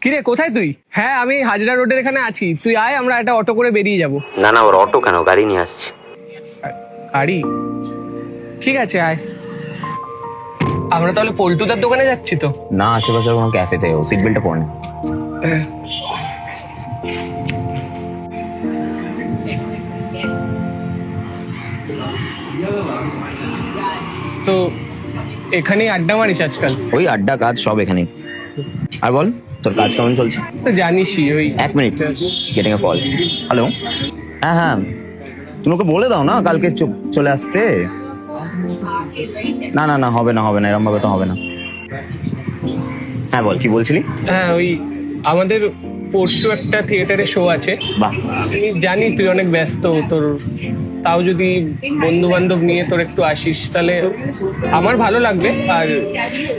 কিরে কোথায় তুই? হ্যাঁ আমি হাজরা রোডের এখানে আছি, তুই আয়, আমরা একটা অটো করে বেরিয়ে যাব। না না, ওর অটো কেন, গাড়ি নিয়ে আসছি। গাড়ি? ঠিক আছে আয়। আমরা তাহলে পল্টুদার দোকানে যাচ্ছি তো? না, আশেপাশে কোনো ক্যাফেতে। ও সিট বেল্টটা পরে নে। তো এখানেই আড্ডা মারিস আজকাল? ওই আড্ডা কাজ সব এখানেই। আর বল, তোর কাজ কেমন চলছে? তো জানিসই ওই। এক minute, getting a call. Hello. হ্যাঁ হ্যাঁ, তুমি ওকে বলে দাও না কালকে চলে আসতে। না না না, হবে না হবে না, এরকম ভাবে তো হবে না। হ্যাঁ বল, কি বলছিলি? হ্যাঁ ওই আমাদের পরশু একটা থিয়েটারে শো আছে। বাহ, আমি জানি তুই অনেক ব্যস্ত, তোর তাও যদি বন্ধু বান্ধব নিয়ে তোর একটু আসিস তাহলে আমার ভালো লাগবে, আর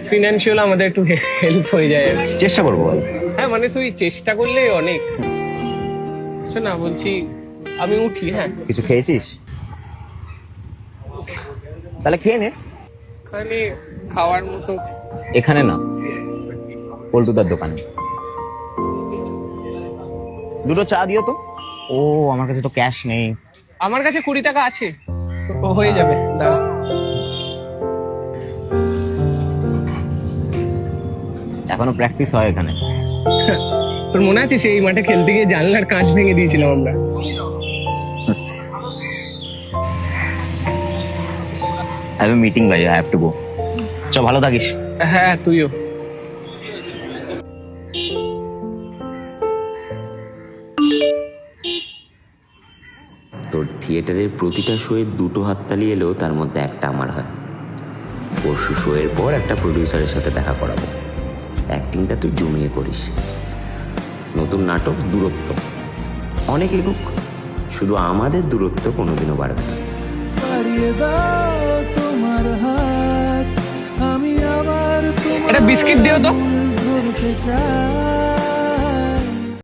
ফিনান্সিয়াল আমাদের একটু হেল্প হয়ে যায় আর কি। চেষ্টা করবো বল। হ্যাঁ মানে তুই চেষ্টা করলে অনেক। শোন না, বলছি আমি উঠি। হ্যাঁ কিছু খেয়েছিস? তাহলে খেয়ে নে। মানে খাওয়ার মতো? এখানে না, পল্টুদার দোকানে। দুটো চা দিও তো। ও, আমার কাছে তো ক্যাশ নেই। আমার কাছে 20 টাকা আছে, তো হয়ে যাবে, দাঁড়া। এখনো প্র্যাকটিস হয় এখানে? তোর মনে আছে সেই মাঠে খেলতে গিয়ে জানলার কাঁচ ভেঙে দিয়েছিলাম আমরা? আই হ্যাভ এ মিটিং ভাই, আই হ্যাভ টু গো। চ, ভালো থাকিস। হ্যাঁ তুইও। তোর থিয়েটারের প্রতিটা শোয়ে দুটো হাততালি এলেও তার মধ্যে একটা আমার হয়। পরশু শোয়ের পর একটা প্রডিউসারের সাথে দেখা করাবো। অ্যাক্টিংটা তুই জমিয়ে করিস। নতুন নাটক দূরত্ব, অনেক এগুক, শুধু আমাদের দূরত্ব কোনোদিনও বাড়বে না। একটা বিস্কিট দিও তো।